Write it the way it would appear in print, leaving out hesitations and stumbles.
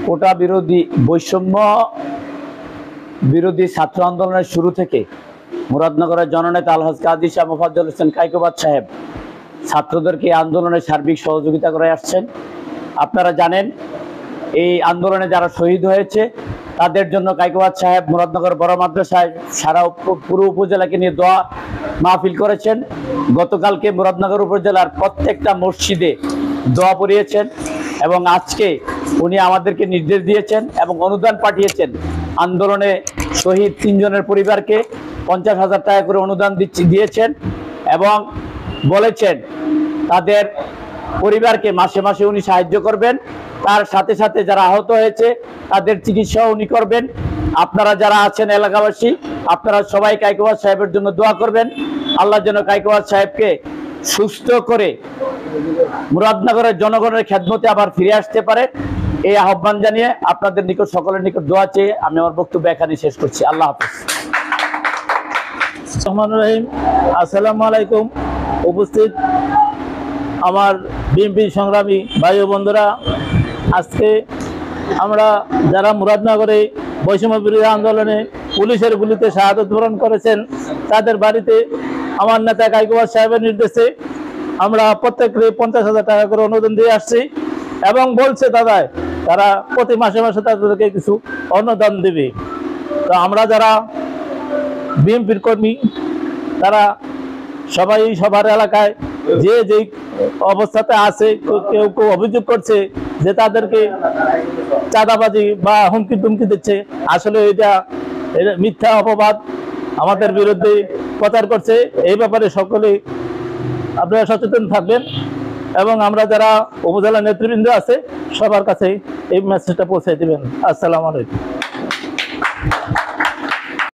কোটা বিরোধী বৈষম্য বিরোধী ছাত্র আন্দোলনের শুরু থেকে মুরাদনগরের জননেতা আলহাজ কাজী শাহ মোফাজ্জল হোসেন কায়কোবাদ সাহেব ছাত্রদেরকে আন্দোলনে সার্বিক সহযোগিতা করে আসছেন। আপনারা জানেন এই আন্দোলনে যারা শহীদ হয়েছে তাদের জন্য কায়কোবাদ সাহেব মুরাদনগর বড় মাদ্রাসায় সারা পুরো উপজেলাকে নিয়ে দোয়া মাহফিল করেছেন। গতকালকে মুরাদনগর উপজেলার প্রত্যেকটা মসজিদে দোয়া পড়িয়েছেন এবং আজকে উনি আমাদেরকে নির্দেশ দিয়েছেন এবং অনুদান পাঠিয়েছেন। আন্দোলনে শহীদ 3 জনের পরিবারকে 50,000 টাকা করে অনুদান দিয়েছেন এবং বলেছেন তাদের পরিবারকে মাসে মাসে উনি সাহায্য করবেন। তার সাথে সাথে যারা আহত হয়েছে তাদের চিকিৎসা উনি করবেন। আপনারা যারা আছেন এলাকাবাসী, আপনারা সবাই কায়কোবাদ সাহেবের জন্য দোয়া করবেন। আল্লাহ যেন কায়কোবাদ সাহেবকে সুস্থ করে মুরাদনগরের জনগণের খেদমতে আবার ফিরে আসতে পারে, এই আহ্বান জানিয়ে আপনাদের নিকট সকলের নিকট দোয়া চেয়ে আমি আমার বক্তব্য এখানে শেষ করছি। আল্লাহ হাফেজ। আসসালামু আলাইকুম। উপস্থিত আমার বিএনপি সংগ্রামী ভাই ও বন্ধুরা, আজকে আমরা যারা মুরাদনগরে বৈষম্য বিরোধী আন্দোলনে পুলিশের গুলিতে শাহাদত বরণ করেছেন তাদের বাড়িতে আমার নেতা কায়কোবাদ সাহেবের নির্দেশে আমরা প্রত্যেককে 50,000 টাকা করে অনুদান দিয়ে আসছি এবং বলছে তারা প্রতি মাসে মাসে তাদেরকে কিছু অনুদান দেবে। তো আমরা যারা বিএনপির কর্মী তারা সবাই সবার এলাকায় যে যেই অবস্থাতে আছে, কেউ কেউ অভিযোগ করছে যে তাদেরকে চাঁদাবাজি বা হুমকি টুমকি দিচ্ছে। আসলে এটা মিথ্যা অপবাদ আমাদের বিরুদ্ধে প্রচার করছে। এই ব্যাপারে সকলে আপনারা সচেতন থাকবেন এবং আমরা যারা উপজেলা নেতৃবৃন্দ আছে সবার কাছে এই মেসেজটা পৌঁছে দিবেন। আসসালামু আলাইকুম।